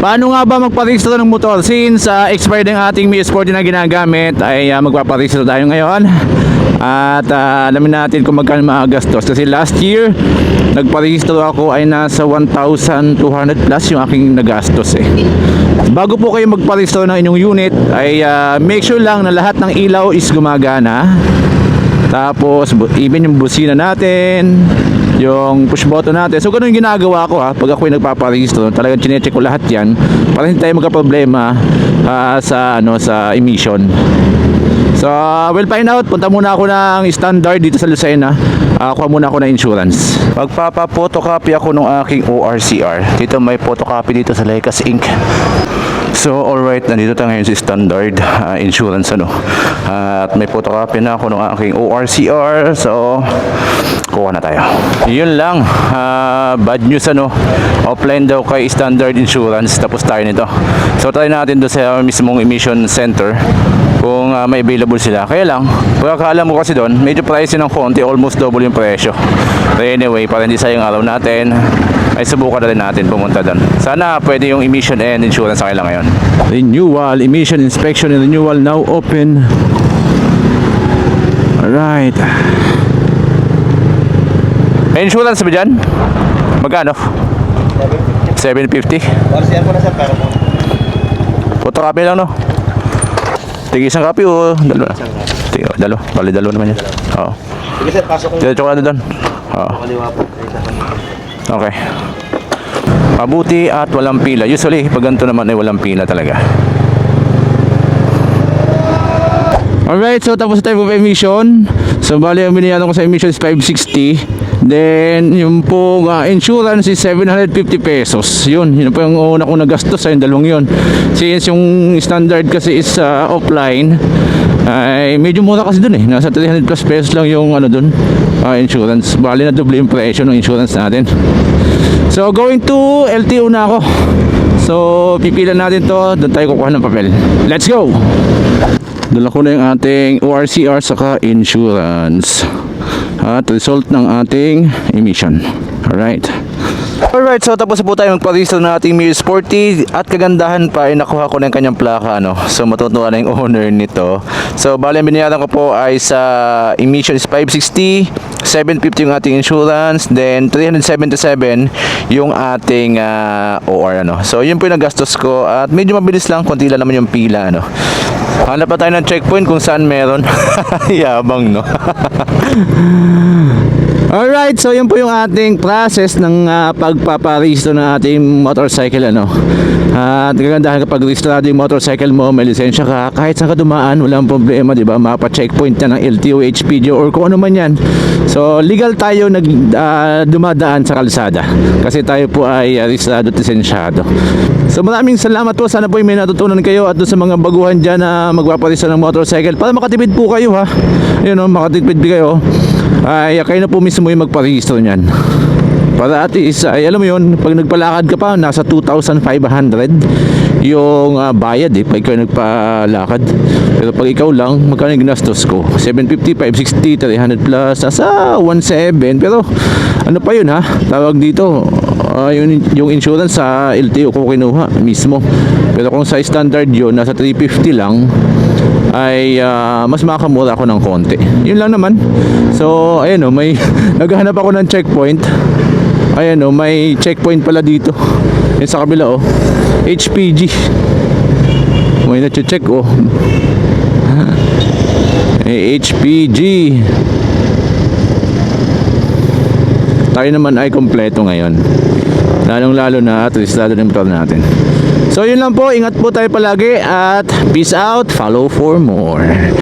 Paano nga ba magparehistro ng motor? Since expired ang ating Mi Sporty na ginagamit, ay magpaparehistro tayo ngayon. At alamin natin kung magkano magagastos. Kasi last year, nagparehistro ako ay nasa 1,200 plus yung aking nagastos eh. Bago po kayo magparehistro ng inyong unit, ay make sure lang na lahat ng ilaw is gumagana. Tapos even yung busina natin, yung push button natin. So ganun yung ginagawa ko pag ako'y nagpaparehistro. Talagang chinecheck ko lahat yan para hindi tayo magka-problema sa emission. So we'll find out. Punta muna ako ng standard dito sa Lucena. Kuha muna ako ng insurance. Magpapa-photocopy ako ng aking ORCR. Dito may photocopy dito sa Leikas Inc. So alright, nandito tayo ngayon sa standard insurance at may photocopy na ako ng aking ORCR. So kuha na tayo. Yun lang, bad news offline daw kay standard insurance. Tapos tayo nito. So try natin doon sa mismong emission center kung may available sila. Kaya lang, pagkakaalam mo kasi doon, medyo pricey ng konti, almost double yung presyo. But anyway, para hindi sayang araw natin, ay subukan na rin natin pumunta doon. Sana pwede yung emission and insurance sa kailangan ngayon. Renewal, emission inspection and renewal now open. Alright. May insurance ba dyan? Magkano? 750. ORCR po na sir, pero po. Photocopy lang Tigil isang copy o dalawa? Dalawa. Bali dalawa naman yan. Oo. Sige sir, pasok ko. Dito ka na doon. Oo. Kaliwa po. Okay. Mabuti at walang pila. Usually, pag ganito naman ay walang pila talaga. Alright, so tapos tayo po emission. So bali ang binayaran ko sa emission is 560. Then yung po insurance is 750 pesos. Yun po yung una kong nagastos sa yung dalawang yun. Since yung standard kasi is offline, ay medyo mura kasi dun nasa 300 plus pesos lang yung dun insurance. Bali na doble yung presyo ng insurance natin. So going to LTO na ako. So pipila natin to. Doon tayo kukuha ng papel. Let's go! Dala ko na yung ating ORCR saka insurance at result ng ating emission. Alright, so tapos po tayo magparehistro ng ating Mi Sporty. At kagandahan pa ay nakuha ko na yung kanyang plaka So matutuwa na yung owner nito. So bali ang binayaran ko po ay sa emission is 560, 750 yung ating insurance, then 377 yung ating OR So yun po yung nagastos ko. At medyo mabilis lang, konti lang naman yung pila Hanap pa tayo ng checkpoint kung saan meron. Yabang Alright, so yun po yung ating process ng pagpaparehistro ng ating motorcycle At kagandahan kapag rehistrado yung motorcycle mo, may lisensya ka, kahit saan ka dumaan, walang problema, diba? Mapa-checkpoint na ng LTO, HPG or kung ano man yan. So legal tayo dumadaan sa kalsada kasi tayo po ay rehistrado at lisensyado. So maraming salamat po. Sana po may natutunan kayo at doon sa mga baguhan dyan na magpaparehistro ng motorcycle para makatipid po kayo makatipid kayo. Ay kayo na po mismo yung magparehistro niyan. Para at least ay alam mo yun, pag nagpalakad ka pa nasa 2,500 yung bayad pag ikaw nagpalakad. Pero pag ikaw lang, magkano yung ginastos ko? 750, 560, 300 plus, nasa 1,700. Pero ano pa yun tawag dito yung insurance sa LTO ko kinuha mismo. Pero kung sa standard yun, nasa 350 lang, ay mas makamura ako ng konti. Yun lang naman. So ayan may naghahanap ako ng checkpoint. Ayan may checkpoint pala dito. Yan sa kabila HPG. May na-check HPG. Tayo naman ay kompleto ngayon. Lalong lalo na at registrado ng motor natin. So yun lang po, ingat po tayo palagi at peace out, follow for more.